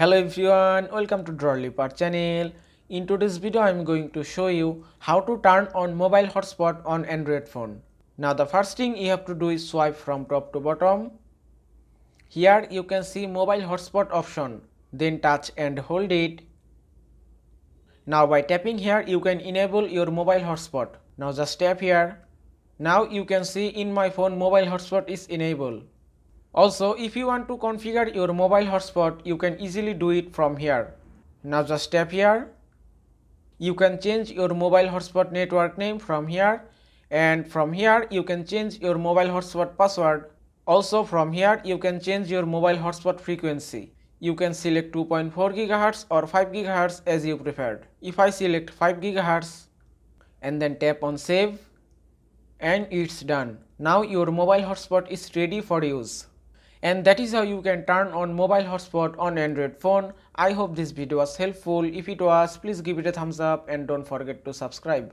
Hello everyone, welcome to Drawlipart channel. In today's video I am going to show you how to turn on mobile hotspot on Android phone. Now the first thing you have to do is swipe from top to bottom. Here you can see mobile hotspot option, then touch and hold it. Now by tapping here you can enable your mobile hotspot. Now just tap here. Now you can see in my phone mobile hotspot is enabled. Also, if you want to configure your mobile hotspot, you can easily do it from here. Now just tap here. You can change your mobile hotspot network name from here, and from here you can change your mobile hotspot password. Also from here you can change your mobile hotspot frequency. You can select 2.4 GHz or 5 GHz as you preferred. If I select 5 GHz and then tap on save, and it's done. Now your mobile hotspot is ready for use. And that is how you can turn on mobile hotspot on Android phone. I hope this video was helpful. If it was, please give it a thumbs up and don't forget to subscribe.